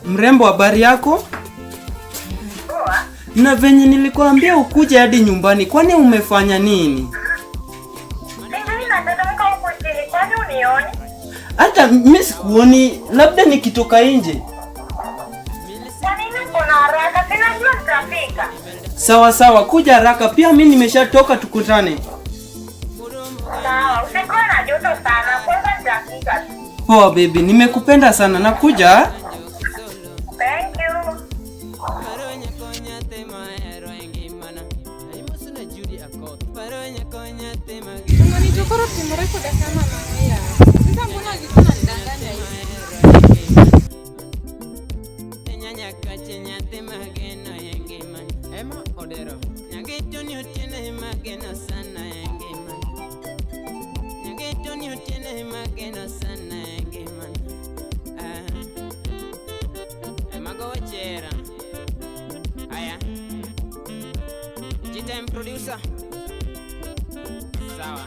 Mrembo, habari yako? Poa. Na venye nilikuambia ukuje hadi nyumbani, kwani umefanya nini? Mimi nataka huko chini, kwani unioni? Hata mimi sikuoni, labda nikitoka nje. Kwa nini kuna haraka? Tena jua tutafika. Sawa, kuja haraka. Pia mimi nimeshatoka, tukutane. Sawa, usikuwe na joto sana, kwanza nitafika. Poa baby, nimekupenda sana. Nakuja. Thank you. Unanichokora timoreko dakana maya. Sasa mbona alikuwa anadanganya hivi? Nyanya kachenya temageno yengeman. Ema odero. Nyagetoni utene mageno sana yengeman. Nyagetoni utene mageno sana yengeman. Ema gochera. Aya. G-Time producer. Sawa.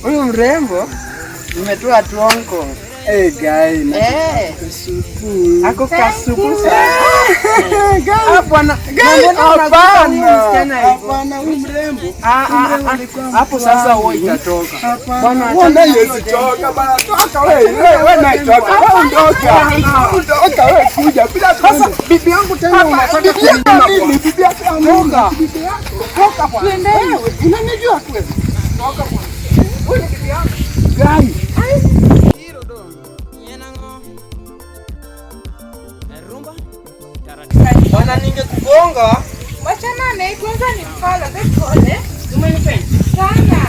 Huyu mrembo nimetoa tuongo. Guy. Ako kasupu sana. Hapana. Hapana, huyu mrembo. Hapo sasa wewe itatoka. Bwana acha hiyo toka bana. Toka wewe na toka. Ondoka. Ondoka wewe kuja. Bila sasa bibi yangu tena unataka kunina mimi. Bibi yako amonga. Toka bwana. Wewe unanijua tu. Toka bwana. Wewe ni bibi yangu. Gani? Bwana ningekugonga. Wachana na hii kwanza ni mfala. Pole. Umenipenda sana.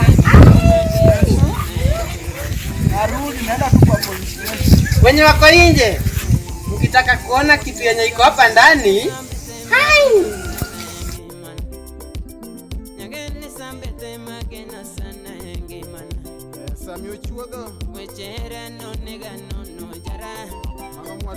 Narudi naenda tu kwa polisi. Wenye wako nje. Mkitaka kuona kitu yenye iko hapa ndani. Hai. Samio chuogo. Wechera no nega no jara.